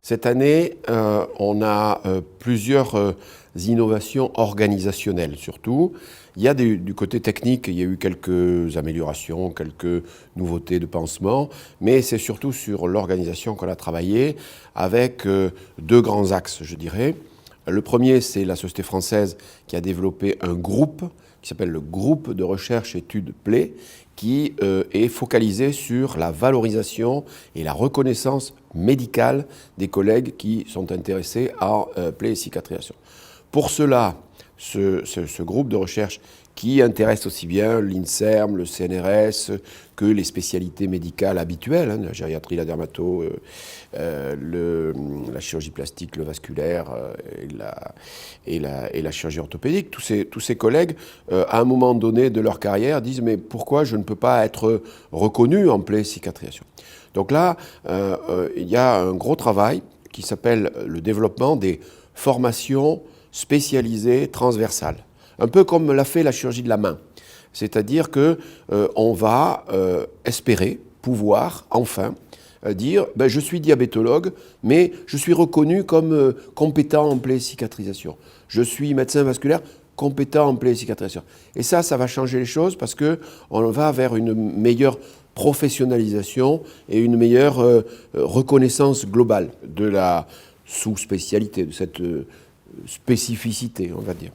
Cette année, on a plusieurs innovations organisationnelles surtout. Il y a du côté technique, il y a eu quelques améliorations, quelques nouveautés de pansement, mais c'est surtout sur l'organisation qu'on a travaillé avec deux grands axes, je dirais. Le premier, c'est la société française qui a développé un groupe qui s'appelle le groupe de recherche études PLAY, qui est focalisé sur la valorisation et la reconnaissance médicale des collègues qui sont intéressés à PLAY et cicatrisation. Pour cela, ce groupe de recherche qui intéresse aussi bien l'INSERM, le CNRS, que les spécialités médicales habituelles, la gériatrie, la dermato, la chirurgie plastique, le vasculaire et la chirurgie orthopédique. Tous ces collègues, à un moment donné de leur carrière, disent « mais pourquoi je ne peux pas être reconnu en PLAY cicatrisation ?» Donc là, il y a un gros travail qui s'appelle le développement des formations spécialisées transversales. Un peu comme l'a fait la chirurgie de la main. C'est-à-dire qu'on va espérer pouvoir enfin dire « je suis diabétologue, mais je suis reconnu comme compétent en PLAY cicatrisation. Je suis médecin vasculaire compétent en PLAY cicatrisation. » Et ça va changer les choses parce qu'on va vers une meilleure professionnalisation et une meilleure reconnaissance globale de la sous-spécialité, de cette spécificité, on va dire.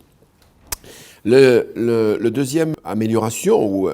Le deuxième amélioration,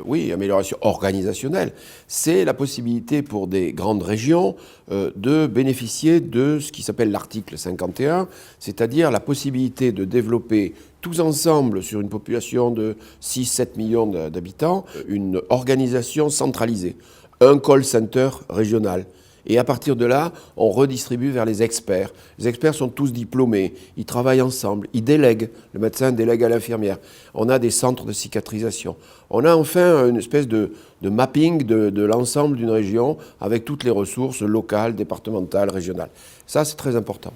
amélioration organisationnelle, c'est la possibilité pour des grandes régions de bénéficier de ce qui s'appelle l'article 51, c'est-à-dire la possibilité de développer tous ensemble sur une population de 6-7 millions d'habitants, une organisation centralisée, un call center régional. Et à partir de là, on redistribue vers les experts. Les experts sont tous diplômés, ils travaillent ensemble, ils délèguent. Le médecin délègue à l'infirmière. On a des centres de cicatrisation. On a enfin une espèce de mapping de l'ensemble d'une région avec toutes les ressources locales, départementales, régionales. Ça, c'est très important.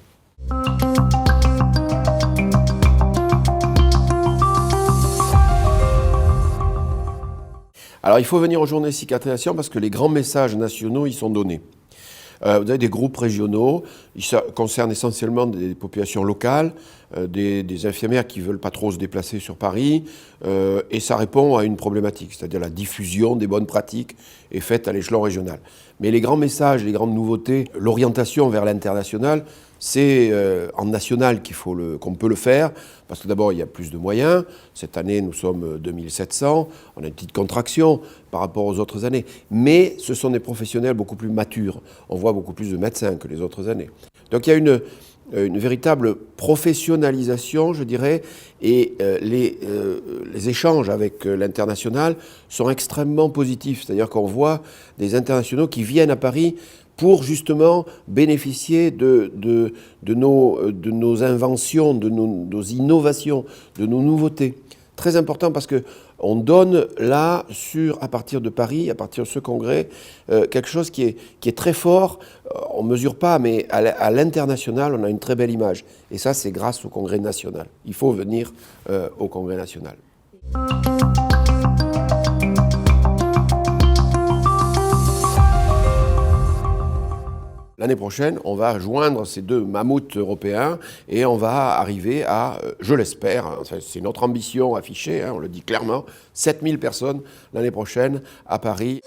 Alors, il faut venir aux journées de cicatrisation parce que les grands messages nationaux y sont donnés. Vous avez des groupes régionaux, ça concerne essentiellement des populations locales, des infirmières qui ne veulent pas trop se déplacer sur Paris, et ça répond à une problématique, c'est-à-dire la diffusion des bonnes pratiques est faite à l'échelon régional. Mais les grands messages, les grandes nouveautés, l'orientation vers l'international, c'est en national qu'on peut le faire, parce que d'abord il y a plus de moyens. Cette année nous sommes 2700, on a une petite contraction par rapport aux autres années. Mais ce sont des professionnels beaucoup plus matures. On voit beaucoup plus de médecins que les autres années. Donc il y a une véritable professionnalisation, je dirais, et les échanges avec l'international sont extrêmement positifs. C'est-à-dire qu'on voit des internationaux qui viennent à Paris pour justement bénéficier de nos inventions, de nos innovations, de nos nouveautés. Très important parce qu'on donne là, à partir de Paris, à partir de ce congrès, quelque chose qui est très fort. On ne mesure pas, mais à l'international, on a une très belle image. Et ça, c'est grâce au congrès national. Il faut venir au congrès national. L'année prochaine, on va joindre ces deux mammouths européens et on va arriver à, je l'espère, c'est notre ambition affichée, on le dit clairement, 7000 personnes l'année prochaine à Paris.